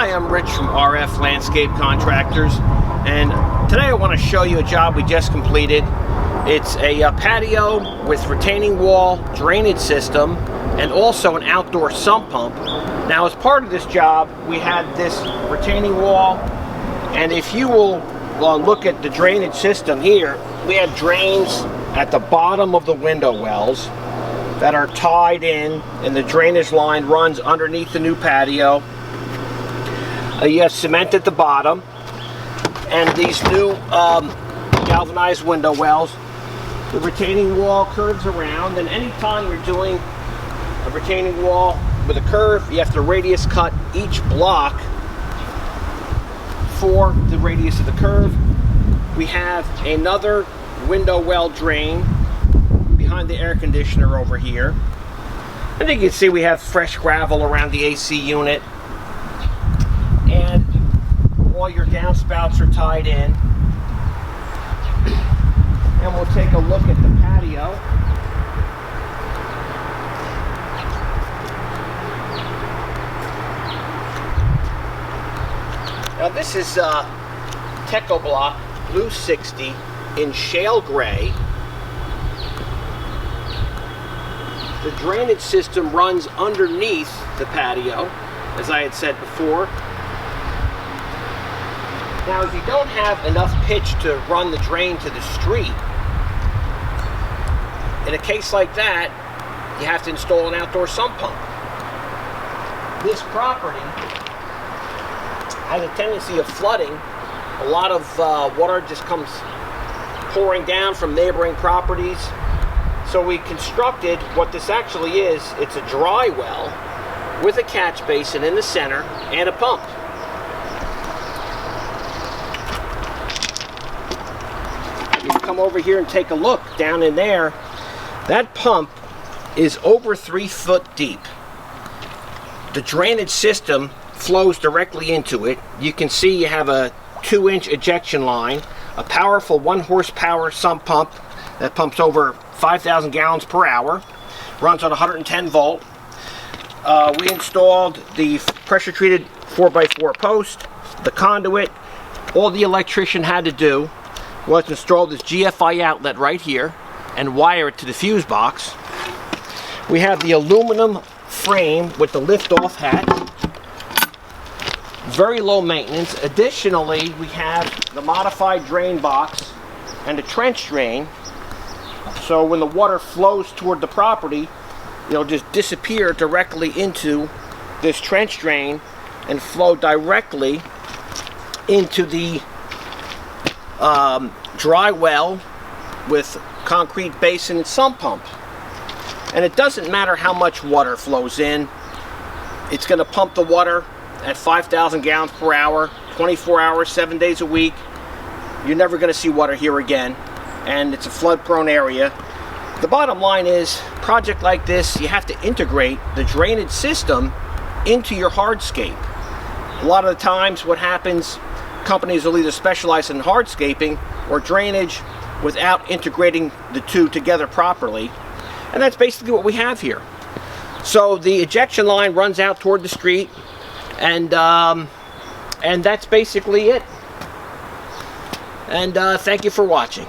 Hi, I'm Rich from RF Landscape Contractors, and today I want to show you a job we just completed. It's a patio with retaining wall, drainage system, and also an outdoor sump pump. Now, as part of this job, we had this retaining wall, and if you will look at the drainage system here, we have drains at the bottom of the window wells that are tied in, and the drainage line runs underneath the new patio. You have cement at the bottom, and these new galvanized window wells. The retaining wall curves around, and anytime you're doing a retaining wall with a curve, you have to radius cut each block for the radius of the curve. We have another window well drain behind the air conditioner over here. And you can see we have fresh gravel around the AC unit. And all your downspouts are tied in. And we'll take a look at the patio. Now this is Teco Block Blue 60 in shale gray. The drainage system runs underneath the patio, as I had said before. Now, if you don't have enough pitch to run the drain to the street, in a case like that, you have to install an outdoor sump pump. This property has a tendency of flooding. A lot of water just comes pouring down from neighboring properties. So we constructed what this actually is. It's a dry well with a catch basin in the center and a pump. You can come over here and take a look down in there. That pump is over 3 foot deep. The drainage system flows directly into it. You can see you have a 2-inch ejection line, a powerful 1 horsepower sump pump that pumps over 5,000 gallons per hour, runs on 110 volt. We installed the pressure treated 4x4 post, the conduit. All the electrician had to do was install this GFI outlet right here and wire it to the fuse box. We have the aluminum frame with the lift-off hatch. Very low maintenance. Additionally, we have the modified drain box and a trench drain. So when the water flows toward the property, it'll just disappear directly into this trench drain and flow directly into the dry well with concrete basin and sump pump. And it doesn't matter how much water flows in. It's going to pump the water at 5,000 gallons per hour, 24 hours, 7 days a week. You're never going to see water here again. And it's a flood-prone area. The bottom line is, project like this, you have to integrate the drainage system into your hardscape. A lot of the times what happens, companies will either specialize in hardscaping or drainage without integrating the two together properly. And that's basically what we have here. So the ejection line runs out toward the street, and that's basically it. And thank you for watching.